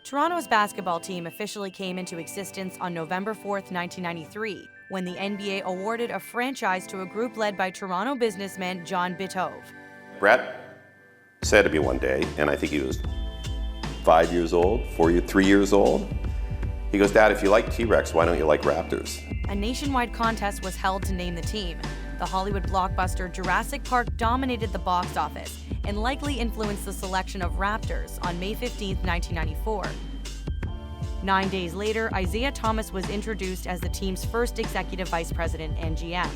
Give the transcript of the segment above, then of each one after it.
Toronto's basketball team officially came into existence on November 4th, 1993, when the NBA awarded a franchise to a group led by Toronto businessman John Bitove. Brett said to me one day, and I think he was 5 years old, 3 years old. He goes, "Dad, if you like T-Rex, why don't you like Raptors?" A nationwide contest was held to name the team. The Hollywood blockbuster Jurassic Park dominated the box office and likely influenced the selection of Raptors on May 15, 1994. 9 days later, Isaiah Thomas was introduced as the team's first executive vice president and GM.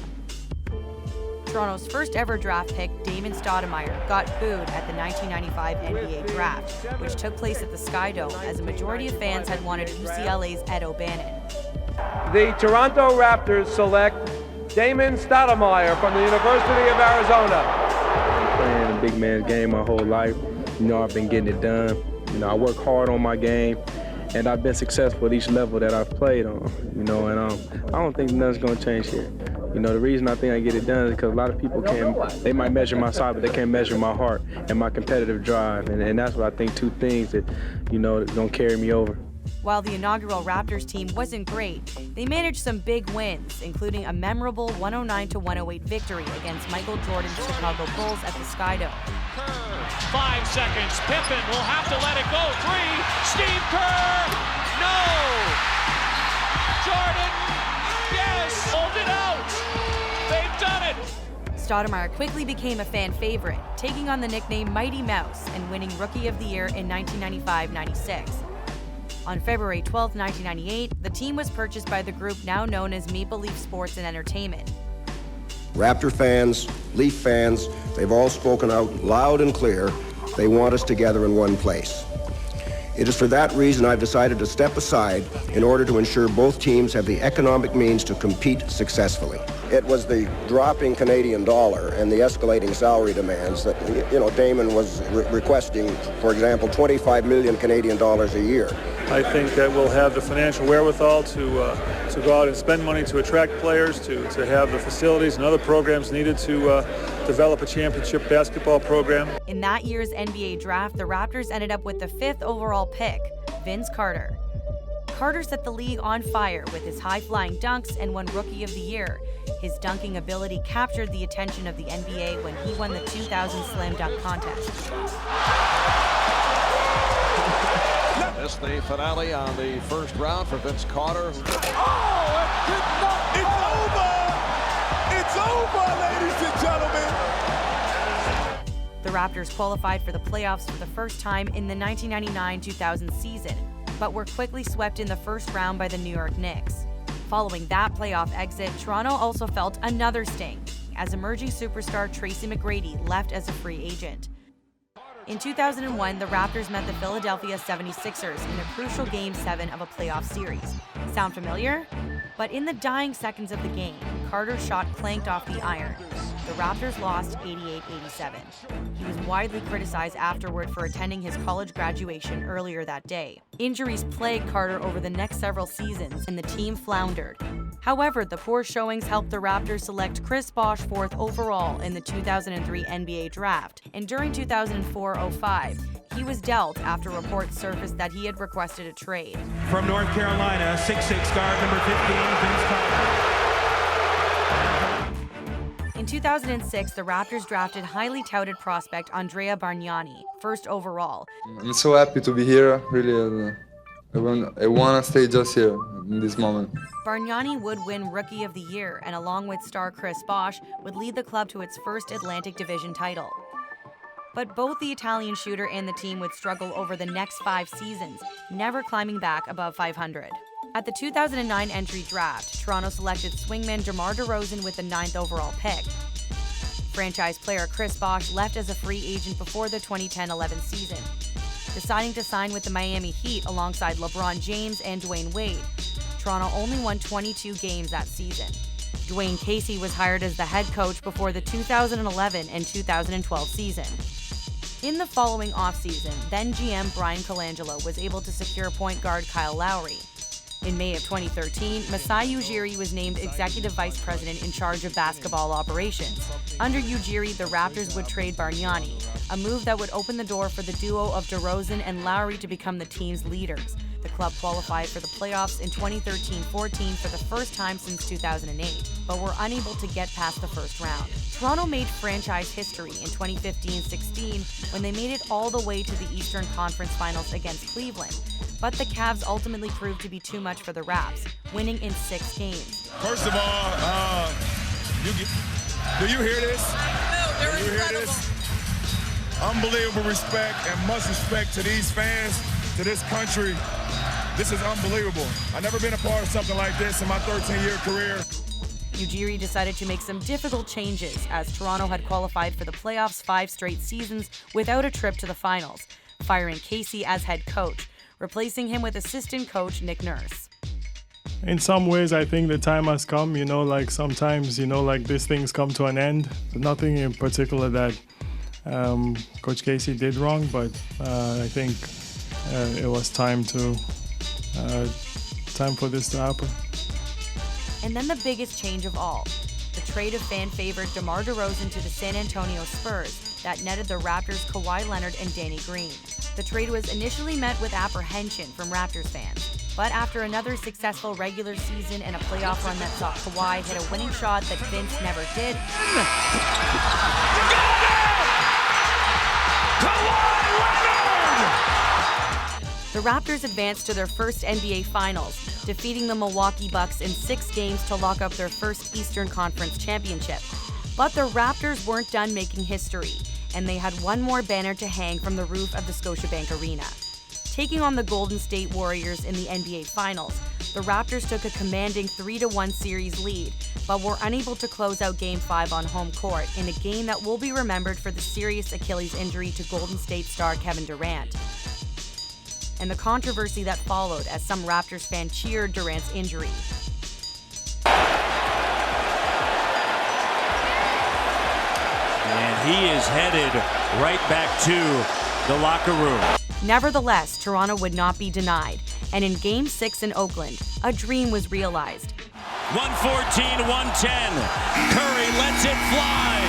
Toronto's first ever draft pick, Damon Stoudamire, got booed at the 1995 NBA Draft, which took place at the Sky Dome as a majority of fans had wanted UCLA's Ed O'Bannon. The Toronto Raptors select Damon Stoudamire from the University of Arizona. Playing a big man's game my whole life. I've been getting it done. I work hard on my game, and I've been successful at each level that I've played on. And I don't think nothing's gonna change here. The reason I think I get it done is because a lot of people they might measure my side, but they can't measure my heart and my competitive drive. And that's what I think, two things that, that's gonna carry me over. While the inaugural Raptors team wasn't great, they managed some big wins, including a memorable 109-108 victory against Michael Jordan's Chicago Bulls at the Sky Dome. Kerr, 5 seconds, Pippen will have to let it go, 3, Steve Kerr, no! Jordan, yes, hold it out, they've done it! Stoudamire quickly became a fan favorite, taking on the nickname Mighty Mouse and winning Rookie of the Year in 1995-96. On February 12, 1998, the team was purchased by the group now known as Maple Leaf Sports and Entertainment. Raptor fans, Leaf fans, they've all spoken out loud and clear. They want us together in one place. It is for that reason I've decided to step aside in order to ensure both teams have the economic means to compete successfully. It was the dropping Canadian dollar and the escalating salary demands that, Damon was requesting, for example, 25 million Canadian dollars a year. I think that we'll have the financial wherewithal to go out and spend money to attract players, to have the facilities and other programs needed to develop a championship basketball program. In that year's NBA draft, the Raptors ended up with the 5th overall pick, Vince Carter. Carter set the league on fire with his high-flying dunks and won Rookie of the Year. His dunking ability captured the attention of the NBA when he won the 2000 Slam Dunk Contest. This the finale on the first round for Vince Carter. Oh, it's over! It's over, ladies and gentlemen! The Raptors qualified for the playoffs for the first time in the 1999-2000 season, but were quickly swept in the first round by the New York Knicks. Following that playoff exit, Toronto also felt another sting, as emerging superstar Tracy McGrady left as a free agent. In 2001, the Raptors met the Philadelphia 76ers in a crucial Game 7 of a playoff series. Sound familiar? But in the dying seconds of the game, Carter's shot clanked off the iron. The Raptors lost 88-87. He was widely criticized afterward for attending his college graduation earlier that day. Injuries plagued Carter over the next several seasons, and the team floundered. However, the poor showings helped the Raptors select Chris Bosh 4th overall in the 2003 NBA Draft, and during 2004-05, he was dealt after reports surfaced that he had requested a trade. From North Carolina, 6'6" guard number 15, Vince Carter. In 2006, the Raptors drafted highly touted prospect Andrea Bargnani, 1st overall. I'm so happy to be here, really. I want to stay just here in this moment. Bargnani would win Rookie of the Year, and along with star Chris Bosh, would lead the club to its first Atlantic Division title. But both the Italian shooter and the team would struggle over the next 5 seasons, never climbing back above 500. At the 2009 entry draft, Toronto selected swingman DeMar with the 9th overall pick. Franchise player Chris Bosh left as a free agent before the 2010-11 season. Deciding to sign with the Miami Heat alongside LeBron James and Dwayne Wade, Toronto only won 22 games that season. Dwayne Casey was hired as the head coach before the 2011 and 2012 season. In the following offseason, then GM Brian Colangelo was able to secure point guard Kyle Lowry. In May of 2013, Masai Ujiri was named Executive Vice President in charge of basketball operations. Under Ujiri, the Raptors would trade Bargnani, a move that would open the door for the duo of DeRozan and Lowry to become the team's leaders. The club qualified for the playoffs in 2013-14 for the first time since 2008, but were unable to get past the first round. Toronto made franchise history in 2015-16 when they made it all the way to the Eastern Conference Finals against Cleveland. But the Cavs ultimately proved to be too much for the Raps, winning in 6 games. First of all, do you hear this? No, they're incredible. Unbelievable respect and much respect to these fans, to this country. This is unbelievable. I've never been a part of something like this in my 13-year career. Ujiri decided to make some difficult changes as Toronto had qualified for the playoffs 5 straight seasons without a trip to the finals, firing Casey as head coach, replacing him with assistant coach Nick Nurse. In some ways, I think the time has come, like sometimes, like these things come to an end. Nothing in particular that Coach Casey did wrong, but I think it was time for this to happen. And then the biggest change of all, the trade of fan-favorite DeMar DeRozan to the San Antonio Spurs that netted the Raptors Kawhi Leonard and Danny Green. The trade was initially met with apprehension from Raptors fans, but after another successful regular season and a playoff run that saw Kawhi hit a winning shot that Vince never did, the Raptors advanced to their first NBA Finals, defeating the Milwaukee Bucks in 6 games to lock up their first Eastern Conference championship. But the Raptors weren't done making history, and they had one more banner to hang from the roof of the Scotiabank Arena. Taking on the Golden State Warriors in the NBA Finals, the Raptors took a commanding 3-1 series lead, but were unable to close out Game 5 on home court in a game that will be remembered for the serious Achilles injury to Golden State star Kevin Durant, and the controversy that followed as some Raptors fans cheered Durant's injury. And he is headed right back to the locker room. Nevertheless, Toronto would not be denied, and in Game 6 in Oakland, a dream was realized. 114-110. Curry lets it fly.